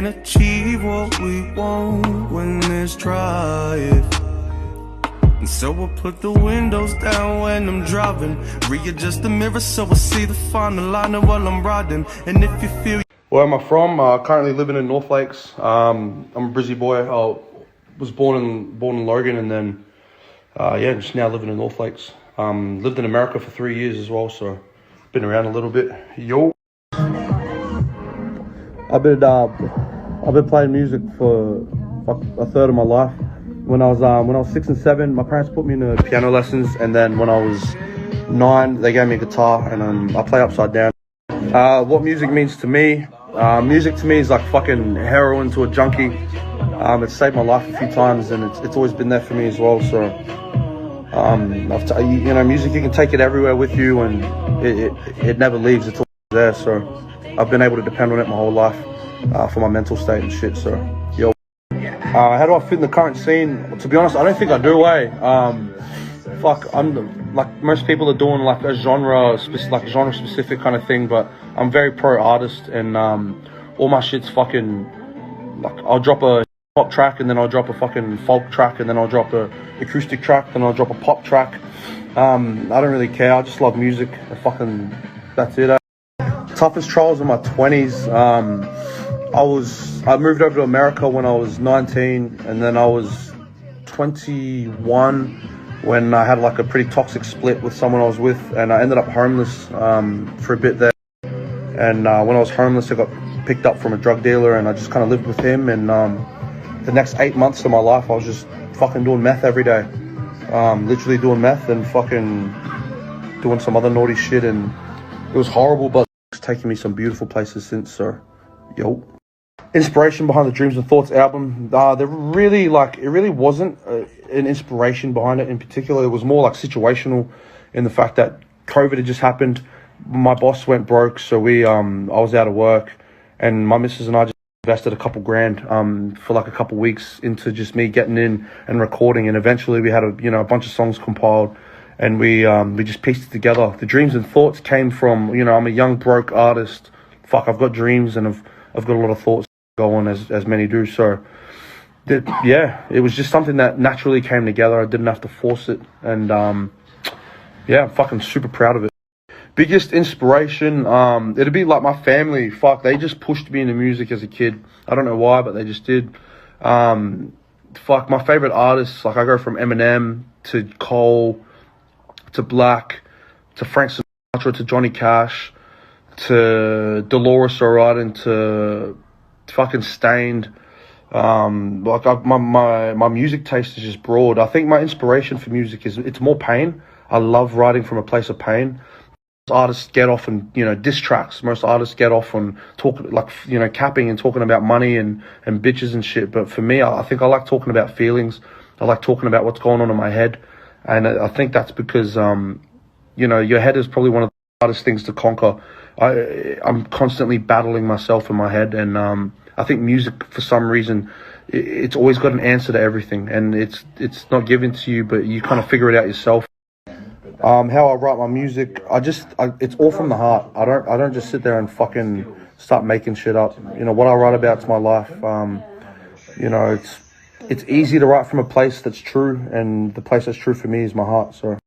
can't achieve what we want when it's dry. And so I put the windows down when I'm driving, readjust the mirror so I see the final line while I'm riding. And if you feel... Where am I from? Currently living in North Lakes. I'm a Brizzy boy. I was born in Logan, and then just now living in North Lakes. Lived in America for 3 years as well, so been around a little bit. Yo, I've been playing music for a third of my life. When I was 6 and 7, my parents put me in piano lessons, and then when I was 9, they gave me a guitar, and I play upside down. What music means to me? Music to me is like fucking heroin to a junkie. It's saved my life a few times, and it's always been there for me as well. So, music, you can take it everywhere with you, and it never leaves. It's always there. So, I've been able to depend on it my whole life for my mental state and shit. So, yo. How do I fit in the current scene? To be honest, I don't think I do, I'm like most people are doing like a genre specific kind of thing, but I'm very pro artist, and all my shit's fucking like, I'll drop a pop track, and then I'll drop a fucking folk track, and then I'll drop a acoustic track, then I'll drop a pop track. I don't really care. I just love music. That's it. Toughest trials in my 20s. I moved over to America when I was 19, and then I was 21 when I had like a pretty toxic split with someone I was with, and I ended up homeless for a bit there. And when I was homeless, I got picked up from a drug dealer, and I just kind of lived with him. And the next 8 months of my life, I was just fucking doing meth every day. Literally doing meth and fucking doing some other naughty shit, and it was horrible, but it's taken me some beautiful places since. So, yo. Inspiration behind the Dreams and Thoughts album, it really wasn't an inspiration behind it in particular. It was more like situational, in the fact that COVID had just happened. My boss went broke, so I was out of work, and my missus and I just invested a couple grand for like a couple weeks into just me getting in and recording, and eventually we had a bunch of songs compiled, and we just pieced it together. The Dreams and Thoughts came from, I'm a young broke artist. I've got dreams, and I've got a lot of thoughts go on, as many do. So it was just something that naturally came together. I didn't have to force it, and I'm fucking super proud of it. Biggest inspiration, it'd be like my family. They just pushed me into music as a kid. I don't know why, but they just did. My favorite artists, like I go from Eminem to Cole to Black to Frank Sinatra to Johnny Cash to Dolores O'Riordan to fucking Stained. My music taste is just broad. I think my inspiration for music it's more pain. I love writing from a place of pain. Most artists get off on diss tracks. Most artists get off on capping and talking about money and bitches and shit. But for me, I think I like talking about feelings. I like talking about what's going on in my head, and I think that's because your head is probably one of the hardest things to conquer. I'm constantly battling myself in my head, and I think music, for some reason, it's always got an answer to everything, and it's not given to you, but you kind of figure it out yourself. How I write my music, it's all from the heart. I don't just sit there and fucking start making shit up. What I write about is my life. It's easy to write from a place that's true, and the place that's true for me is my heart. So